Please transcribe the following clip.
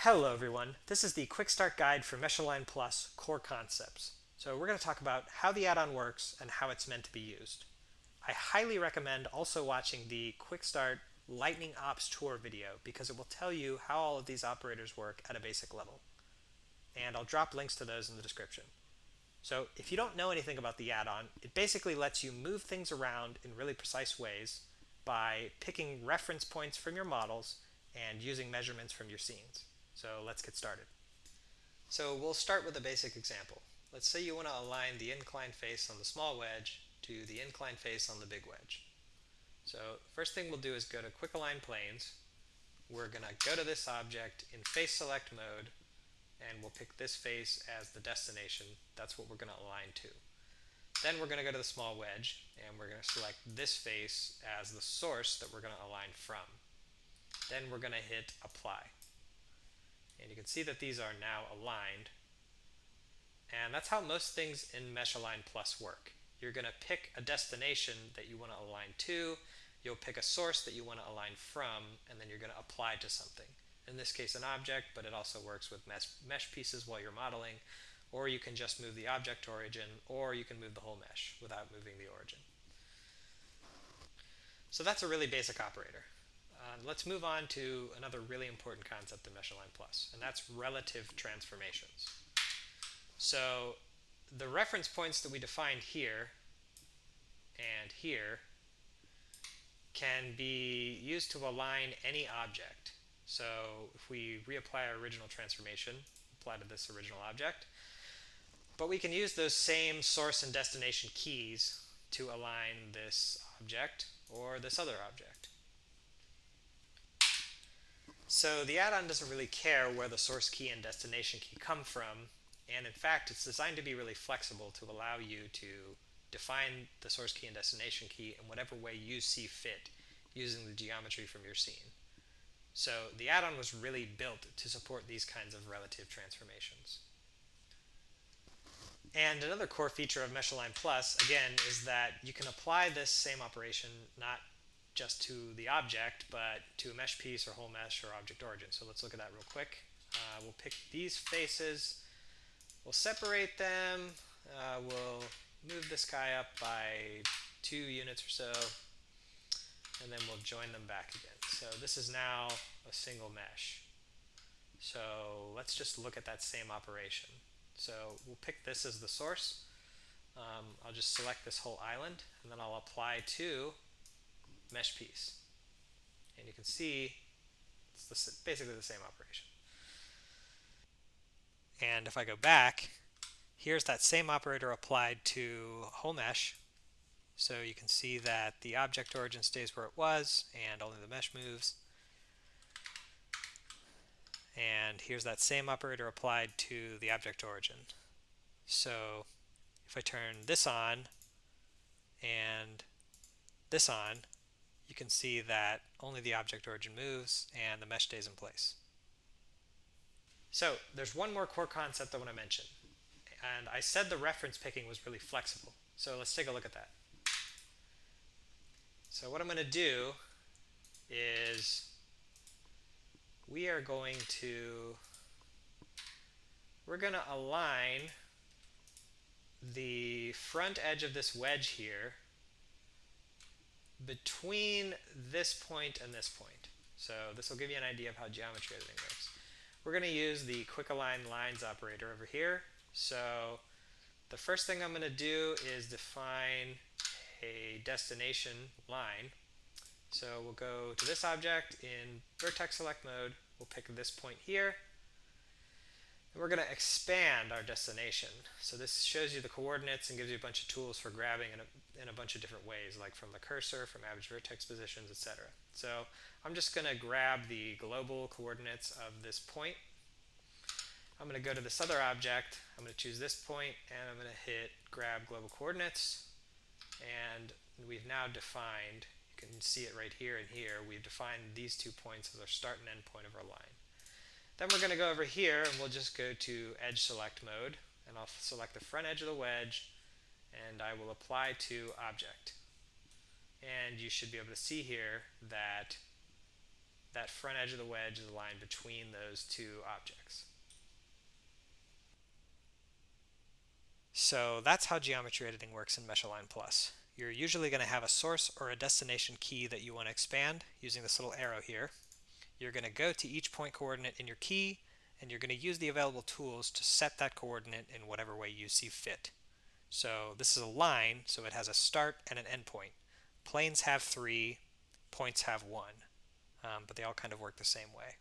Hello everyone, this is the Quickstart guide for MAPlus core concepts. So we're going to talk about how the add-on works and how it's meant to be used. I highly recommend also watching the Quickstart Lightning Ops tour video because it will tell you how all of these operators work at a basic level. And I'll drop links to those in the description. So if you don't know anything about the add-on, it basically lets you move things around in really precise ways by picking reference points from your models and using measurements from your scenes. So let's get started. So we'll start with a basic example. Let's say you want to align the inclined face on the small wedge to the inclined face on the big wedge. So first thing we'll do is go to Quick Align Planes. We're going to go to this object in face select mode, and we'll pick this face as the destination. That's what we're going to align to. Then we're going to go to the small wedge, and we're going to select this face as the source that we're going to align from. Then we're going to hit Apply. And you can see that these are now aligned. And that's how most things in MAPlus work. You're going to pick a destination that you want to align to, you'll pick a source that you want to align from, and then you're going to apply to something. In this case, an object, but it also works with mesh pieces while you're modeling, or you can just move the object origin, or you can move the whole mesh without moving the origin. So that's a really basic operator. Let's move on to another really important concept in MAPlus, and that's relative transformations. So the reference points that we defined here and here can be used to align any object. So if we reapply our original transformation, apply to this original object, but we can use those same source and destination keys to align this object or this other object. So the add-on doesn't really care where the source key and destination key come from, and in fact it's designed to be really flexible to allow you to define the source key and destination key in whatever way you see fit using the geometry from your scene. So the add-on was really built to support these kinds of relative transformations. And another core feature of MAPlus, again, is that you can apply this same operation not just to the object, but to a mesh piece or whole mesh or object origin. So let's look at that real quick. We'll pick these faces, we'll separate them, we'll move this guy up by 2 units or so, and then we'll join them back again. So this is now a single mesh. So let's just look at that same operation. So we'll pick this as the source. I'll just select this whole island, and then I'll apply to mesh piece. And you can see it's basically the same operation. And if I go back, here's that same operator applied to whole mesh. So you can see that the object origin stays where it was and only the mesh moves. And here's that same operator applied to the object origin. So if I turn this on and this on, you can see that only the object origin moves and the mesh stays in place. So there's one more core concept I want to mention. And I said the reference picking was really flexible. So let's take a look at that. So what I'm going to do is we're going to align the front edge of this wedge here between this point and this point. So this will give you an idea of how geometry editing works. We're going to use the Quick Align Lines operator over here. So the first thing I'm going to do is define a destination line. So we'll go to this object in vertex select mode. We'll pick this point here. And we're going to expand our destination. So this shows you the coordinates and gives you a bunch of tools for grabbing in a bunch of different ways, like from the cursor, from average vertex positions, etc. So I'm just going to grab the global coordinates of this point. I'm going to go to this other object. I'm going to choose this point, and I'm going to hit grab global coordinates. And we've now defined, you can see it right here and here, we've defined these 2 points as our start and end point of our line. Then we're going to go over here and we'll just go to edge select mode, and I'll select the front edge of the wedge, and I will apply to object. And you should be able to see here that that front edge of the wedge is aligned between those two objects. So that's how geometry editing works in MeshaLine Plus. You're usually going to have a source or a destination key that you want to expand using this little arrow here. You're going to go to each point coordinate in your key, and you're going to use the available tools to set that coordinate in whatever way you see fit. So this is a line, so it has a start and an end point. Planes have 3, points have 1, but they all kind of work the same way.